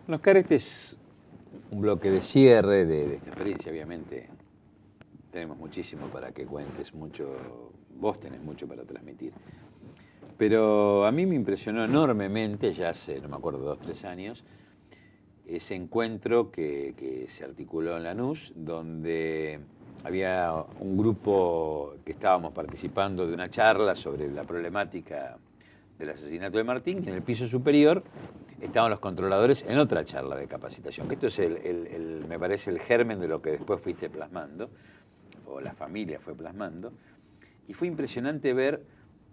Bueno, Oscar, este es un bloque de cierre de esta experiencia, obviamente. Tenemos muchísimo para que cuentes, vos tenés mucho para transmitir. Pero a mí me impresionó enormemente, ya hace, no me acuerdo, 2 o 3 años, ese encuentro que se articuló en Lanús, donde había un grupo que estábamos participando de una charla sobre la problemática del asesinato de Martín, y en el piso superior estaban los controladores en otra charla de capacitación, que esto es me parece el germen de lo que después fuiste plasmando, o la familia fue plasmando, y fue impresionante ver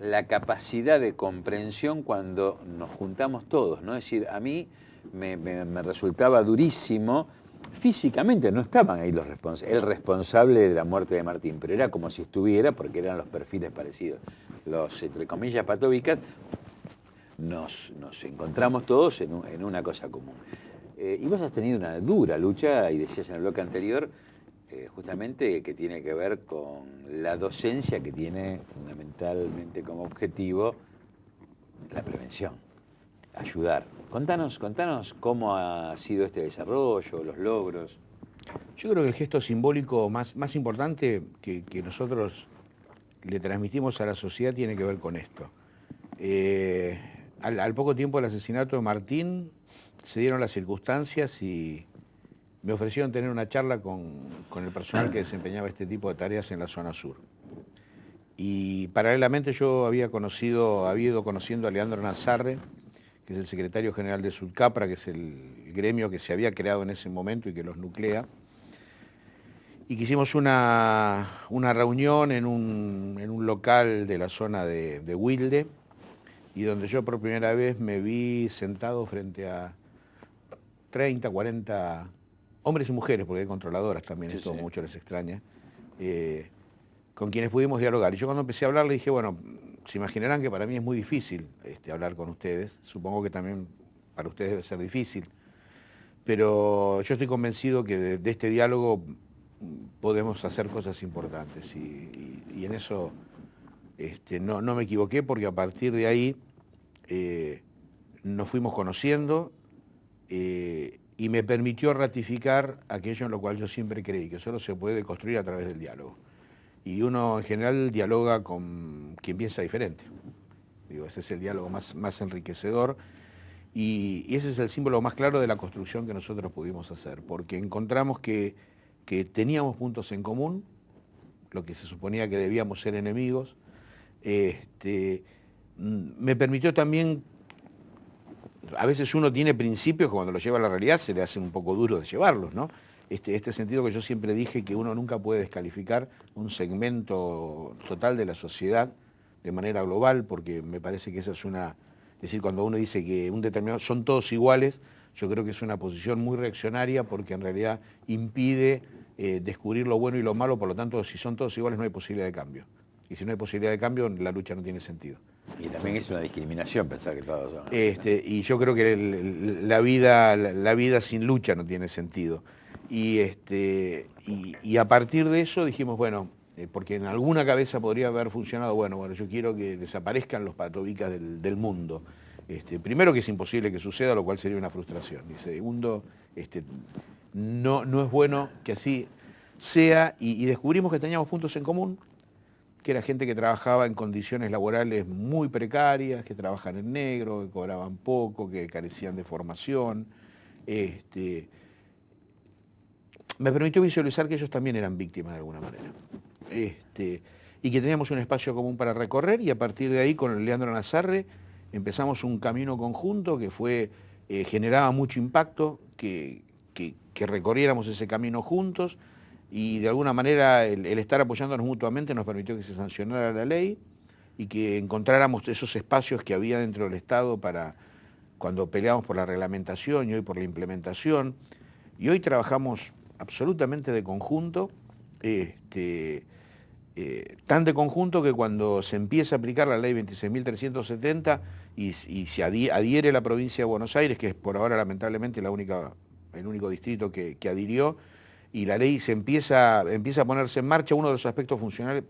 la capacidad de comprensión cuando nos juntamos todos, ¿no? Es decir, a mí me resultaba durísimo, físicamente no estaban ahí el responsable de la muerte de Martín, pero era como si estuviera, porque eran los perfiles parecidos. Los, entre comillas, patóbicas, nos encontramos todos en una cosa común. Y vos has tenido una dura lucha, y decías en el bloque anterior, justamente que tiene que ver con la docencia, que tiene fundamentalmente como objetivo la prevención, ayudar. Contanos cómo ha sido este desarrollo, los logros. Yo creo que el gesto simbólico más importante que nosotros le transmitimos a la sociedad tiene que ver con esto. Al poco tiempo del asesinato de Martín se dieron las circunstancias y me ofrecieron tener una charla con el personal que desempeñaba este tipo de tareas en la zona sur. Y paralelamente yo había ido conociendo a Leandro Nazarre, que es el secretario general de Sulcapra, que es el gremio que se había creado en ese momento y que los nuclea. Y que hicimos una reunión en un local de la zona de Wilde, y donde yo por primera vez me vi sentado frente a 30, 40 hombres y mujeres, porque hay controladoras también, sí, esto sí. Mucho les extraña, con quienes pudimos dialogar. Y yo cuando empecé a hablar le dije, bueno, se imaginarán que para mí es muy difícil hablar con ustedes, supongo que también para ustedes debe ser difícil, pero yo estoy convencido que de este diálogo podemos hacer cosas importantes, y en eso no me equivoqué, porque a partir de ahí nos fuimos conociendo, y me permitió ratificar aquello en lo cual yo siempre creí, que solo se puede construir a través del diálogo. Y uno en general dialoga con quien piensa diferente. Digo, ese es el diálogo más enriquecedor, y ese es el símbolo más claro de la construcción que nosotros pudimos hacer, porque encontramos que teníamos puntos en común, lo que se suponía que debíamos ser enemigos. Me permitió también, a veces uno tiene principios que cuando los lleva a la realidad se le hace un poco duro de llevarlos, ¿no? Este sentido que yo siempre dije, que uno nunca puede descalificar un segmento total de la sociedad de manera global, porque me parece que esa es es decir, cuando uno dice que un determinado son todos iguales, yo creo que es una posición muy reaccionaria, porque en realidad impide descubrir lo bueno y lo malo. Por lo tanto, si son todos iguales no hay posibilidad de cambio. Y si no hay posibilidad de cambio, la lucha no tiene sentido. Y también es una discriminación pensar que todos son así, ¿no? Y yo creo que la vida sin lucha no tiene sentido. Y a partir de eso dijimos, bueno, porque en alguna cabeza podría haber funcionado, bueno, yo quiero que desaparezcan los patóbicas del mundo. Primero, que es imposible que suceda, lo cual sería una frustración. Y segundo, no es bueno que así sea, y descubrimos que teníamos puntos en común, que era gente que trabajaba en condiciones laborales muy precarias, que trabajan en negro, que cobraban poco, que carecían de formación. Me permitió visualizar que ellos también eran víctimas de alguna manera. Y que teníamos un espacio común para recorrer, y a partir de ahí con Leandro Nazarre empezamos un camino conjunto que generaba mucho impacto, que recorriéramos ese camino juntos, y de alguna manera el estar apoyándonos mutuamente nos permitió que se sancionara la ley y que encontráramos esos espacios que había dentro del Estado para cuando peleamos por la reglamentación y hoy por la implementación. Y hoy trabajamos absolutamente de conjunto, tan de conjunto que cuando se empieza a aplicar la ley 26.370 y se adhiere la provincia de Buenos Aires, que es por ahora lamentablemente el único distrito que adhirió, y la ley empieza a ponerse en marcha, uno de los aspectos funcionales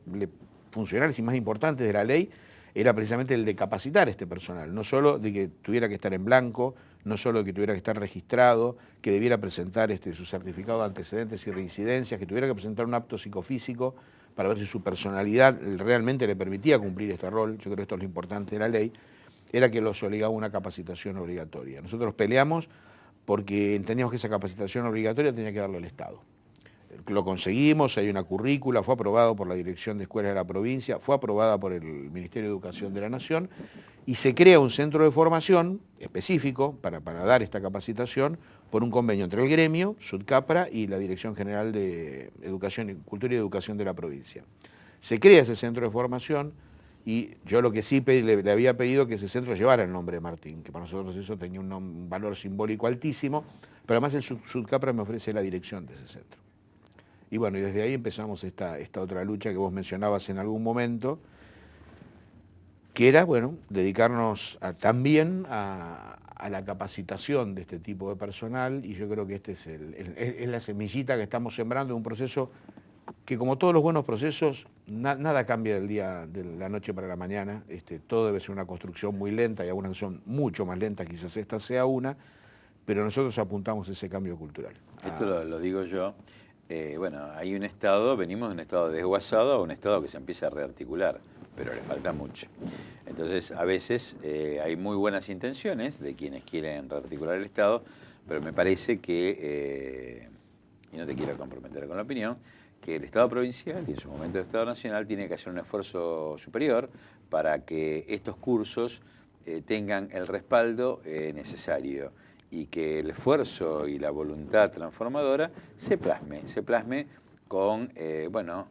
y más importantes de la ley era precisamente el de capacitar a este personal, no solo de que tuviera que estar en blanco, no solo que tuviera que estar registrado, que debiera presentar su certificado de antecedentes y reincidencias, que tuviera que presentar un acto psicofísico para ver si su personalidad realmente le permitía cumplir este rol. Yo creo que esto es lo importante de la ley, era que los obligaba a una capacitación obligatoria. Nosotros peleamos porque entendíamos que esa capacitación obligatoria tenía que darlo el Estado. Lo conseguimos, hay una currícula, fue aprobado por la Dirección de Escuelas de la provincia, fue aprobada por el Ministerio de Educación de la Nación y se crea un centro de formación específico para dar esta capacitación por un convenio entre el gremio, Sudcapra y la Dirección General de Educación, Cultura y Educación de la provincia. Se crea ese centro de formación y yo lo que sí le había pedido que ese centro llevara el nombre de Martín, que para nosotros eso tenía un valor simbólico altísimo, pero además el Sudcapra me ofrece la dirección de ese centro. Y bueno, y desde ahí empezamos esta otra lucha que vos mencionabas en algún momento, que era, bueno, dedicarnos también a la capacitación de este tipo de personal, y yo creo que este es la semillita que estamos sembrando en un proceso que, como todos los buenos procesos, nada cambia de la noche para la mañana, todo debe ser una construcción muy lenta, y algunas son mucho más lentas, quizás esta sea una, pero nosotros apuntamos a ese cambio cultural. Esto lo digo yo. Bueno, hay un estado, venimos de un estado desguazado a un estado que se empieza a rearticular, pero le falta mucho. Entonces, a veces hay muy buenas intenciones de quienes quieren rearticular el Estado, pero me parece que, y no te quiero comprometer con la opinión, que el Estado provincial y en su momento el Estado nacional tiene que hacer un esfuerzo superior para que estos cursos tengan el respaldo necesario, y que el esfuerzo y la voluntad transformadora se plasme con, bueno,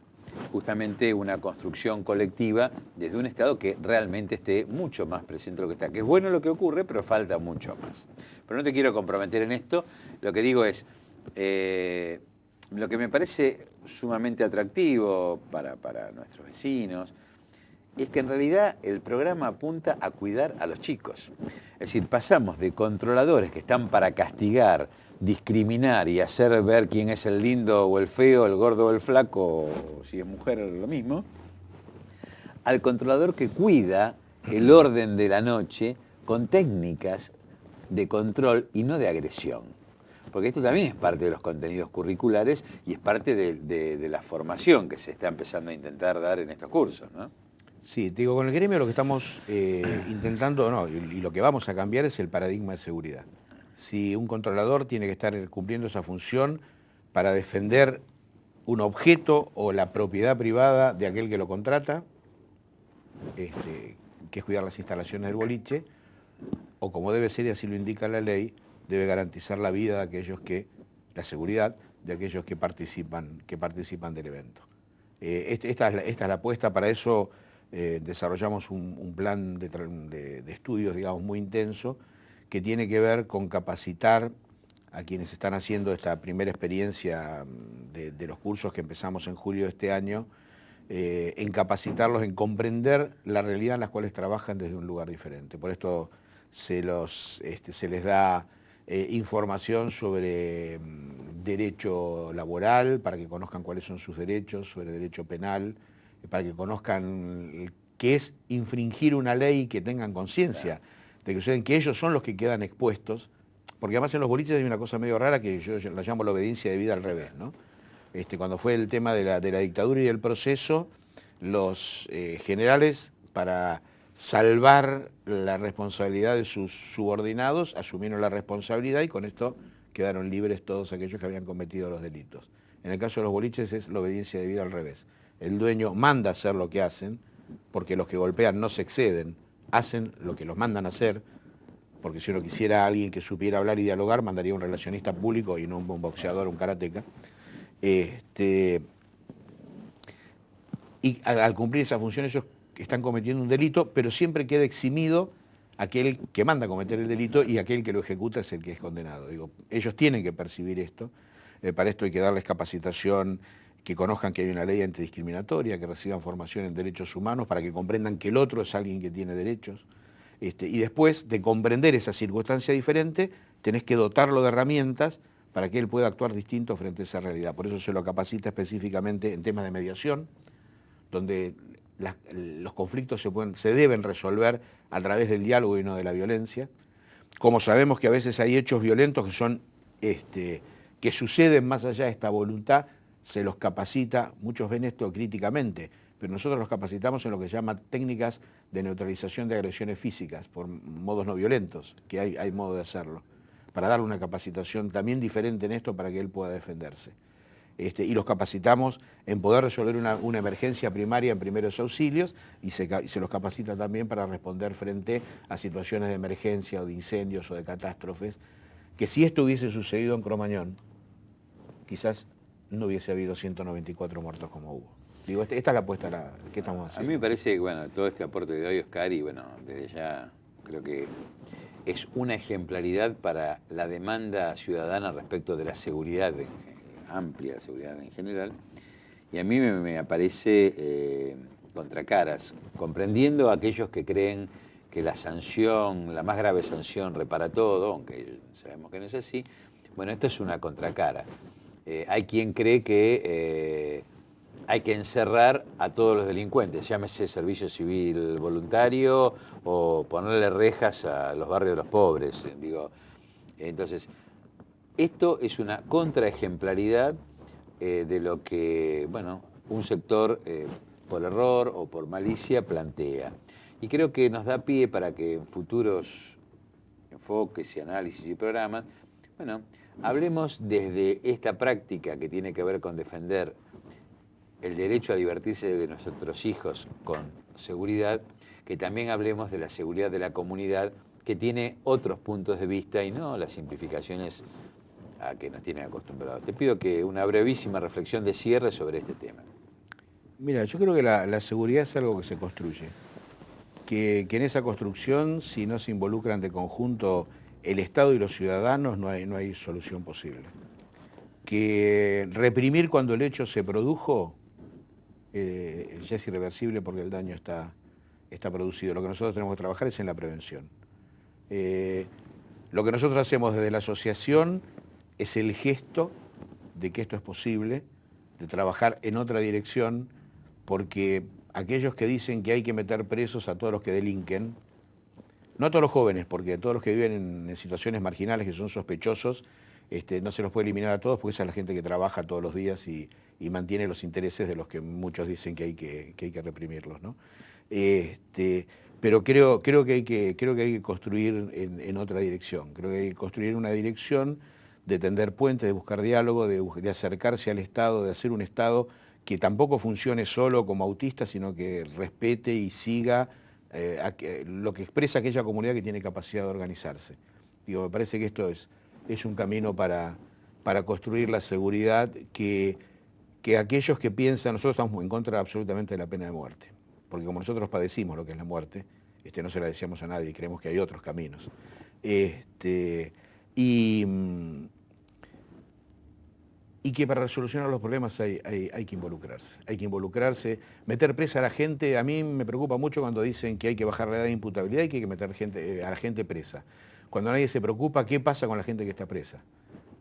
justamente una construcción colectiva desde un Estado que realmente esté mucho más presente de lo que está. Que es bueno lo que ocurre, pero falta mucho más. Pero no te quiero comprometer en esto. Lo que digo es, lo que me parece sumamente atractivo para nuestros vecinos, es que en realidad el programa apunta a cuidar a los chicos. Es decir, pasamos de controladores que están para castigar, discriminar y hacer ver quién es el lindo o el feo, el gordo o el flaco, o si es mujer lo mismo, al controlador que cuida el orden de la noche con técnicas de control y no de agresión. Porque esto también es parte de los contenidos curriculares y es parte de la formación que se está empezando a intentar dar en estos cursos, ¿no? Sí, te digo, con el gremio lo que estamos intentando, y lo que vamos a cambiar es el paradigma de seguridad. Si un controlador tiene que estar cumpliendo esa función para defender un objeto o la propiedad privada de aquel que lo contrata, que es cuidar las instalaciones del boliche, o como debe ser y así lo indica la ley, debe garantizar la vida de aquellos la seguridad de aquellos que participan del evento. Esta es la apuesta. Para eso desarrollamos un plan de estudios, digamos, muy intenso, que tiene que ver con capacitar a quienes están haciendo esta primera experiencia de los cursos que empezamos en julio de este año, en capacitarlos, en comprender la realidad en las cuales trabajan desde un lugar diferente. Por esto se les da información sobre derecho laboral, para que conozcan cuáles son sus derechos, sobre derecho penal, para que conozcan qué es infringir una ley y que tengan conciencia de que ellos son los que quedan expuestos, porque además en los boliches hay una cosa medio rara que yo la llamo la obediencia debida al revés, ¿no? Cuando fue el tema de la dictadura y del proceso, los generales, para salvar la responsabilidad de sus subordinados, asumieron la responsabilidad y con esto quedaron libres todos aquellos que habían cometido los delitos. En el caso de los boliches es la obediencia debida al revés. El dueño manda hacer lo que hacen, porque los que golpean no se exceden, hacen lo que los mandan a hacer, porque si uno quisiera a alguien que supiera hablar y dialogar, mandaría un relacionista público y no un boxeador o un karateca. Y al cumplir esa función ellos están cometiendo un delito, pero siempre queda eximido aquel que manda a cometer el delito y aquel que lo ejecuta es el que es condenado. Digo, ellos tienen que percibir esto, para esto hay que darles capacitación, que conozcan que hay una ley antidiscriminatoria, que reciban formación en derechos humanos para que comprendan que el otro es alguien que tiene derechos. Y después de comprender esa circunstancia diferente, tenés que dotarlo de herramientas para que él pueda actuar distinto frente a esa realidad. Por eso se lo capacita específicamente en temas de mediación, donde los conflictos se deben resolver a través del diálogo y no de la violencia. como sabemos que a veces hay hechos violentos que son, que suceden más allá de esta voluntad, se los capacita, muchos ven esto críticamente, pero nosotros los capacitamos en lo que se llama técnicas de neutralización de agresiones físicas por modos no violentos, que hay modo de hacerlo, para darle una capacitación también diferente en esto para que él pueda defenderse. Y los capacitamos en poder resolver una emergencia primaria en primeros auxilios y se los capacita también para responder frente a situaciones de emergencia o de incendios o de catástrofes, que si esto hubiese sucedido en Cromañón, quizás no hubiese habido 194 muertos como hubo. Digo, esta es la apuesta que estamos haciendo. A mí me parece que, bueno, todo este aporte de hoy, Oscar, y bueno, desde ya creo que es una ejemplaridad para la demanda ciudadana respecto de la seguridad amplia, seguridad en general, y a mí me aparece contracaras, comprendiendo a aquellos que creen que la sanción, la más grave sanción repara todo, aunque sabemos que no es así. Bueno, esto es una contracara. Hay quien cree que hay que encerrar a todos los delincuentes, llámese servicio civil voluntario o ponerle rejas a los barrios de los pobres. Digo, entonces, esto es una contraejemplaridad de lo que, bueno, un sector por error o por malicia plantea. Y creo que nos da pie para que en futuros enfoques y análisis y programas, bueno, hablemos desde esta práctica que tiene que ver con defender el derecho a divertirse de nuestros hijos con seguridad, que también hablemos de la seguridad de la comunidad, que tiene otros puntos de vista y no las simplificaciones a que nos tienen acostumbrados. Te pido que una brevísima reflexión de cierre sobre este tema. Mira, yo creo que la seguridad es algo que se construye, que en esa construcción, si no se involucran de conjunto el Estado y los ciudadanos, no hay solución posible. Que reprimir cuando el hecho se produjo ya es irreversible porque el daño está producido. Lo que nosotros tenemos que trabajar es en la prevención. Lo que nosotros hacemos desde la asociación es el gesto de que esto es posible, de trabajar en otra dirección, porque aquellos que dicen que hay que meter presos a todos los que delinquen, no a todos los jóvenes, porque a todos los que viven en situaciones marginales que son sospechosos, no se los puede eliminar a todos, porque esa es la gente que trabaja todos los días y mantiene los intereses de los que muchos dicen que hay que reprimirlos, ¿no? Pero creo que hay que construir en otra dirección. Creo que hay que construir una dirección de tender puentes, de buscar diálogo, de acercarse al Estado, de hacer un Estado que tampoco funcione solo como autista, sino que respete y siga lo que expresa aquella comunidad que tiene capacidad de organizarse. Digo, me parece que esto es un camino para construir la seguridad que aquellos que piensan, nosotros estamos en contra absolutamente de la pena de muerte, porque como nosotros padecimos lo que es la muerte, no se la deseamos a nadie y creemos que hay otros caminos. Y que para solucionar los problemas hay que involucrarse, meter presa a la gente. A mí me preocupa mucho cuando dicen que hay que bajar la edad de imputabilidad y que hay que meter a la gente presa. Cuando nadie se preocupa, ¿qué pasa con la gente que está presa?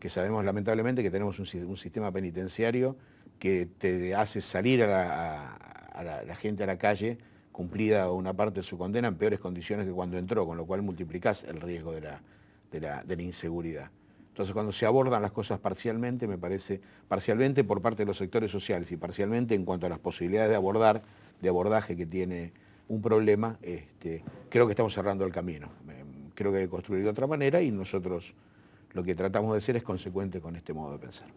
Que sabemos lamentablemente que tenemos un sistema penitenciario que te hace salir a la gente a la calle, cumplida una parte de su condena, en peores condiciones que cuando entró, con lo cual multiplicás el riesgo de la inseguridad. Entonces, cuando se abordan las cosas parcialmente, me parece, parcialmente por parte de los sectores sociales y parcialmente en cuanto a las posibilidades de abordaje que tiene un problema, creo que estamos cerrando el camino. Creo que hay que construir de otra manera y nosotros lo que tratamos de hacer es consecuente con este modo de pensar.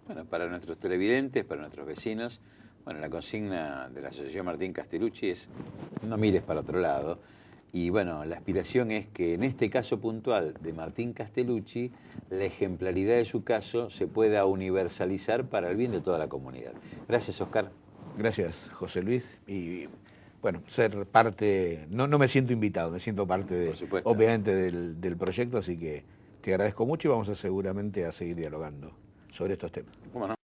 Bueno, para nuestros televidentes, para nuestros vecinos, bueno, la consigna de la Asociación Martín Castellucci es no mires para otro lado. Y bueno, la aspiración es que en este caso puntual de Martín Castellucci, la ejemplaridad de su caso se pueda universalizar para el bien de toda la comunidad. Gracias, Oscar. Gracias, José Luis. Y bueno, ser parte, no me siento invitado, me siento parte, obviamente, del proyecto, así que te agradezco mucho y vamos seguramente a seguir dialogando sobre estos temas. ¿Cómo no?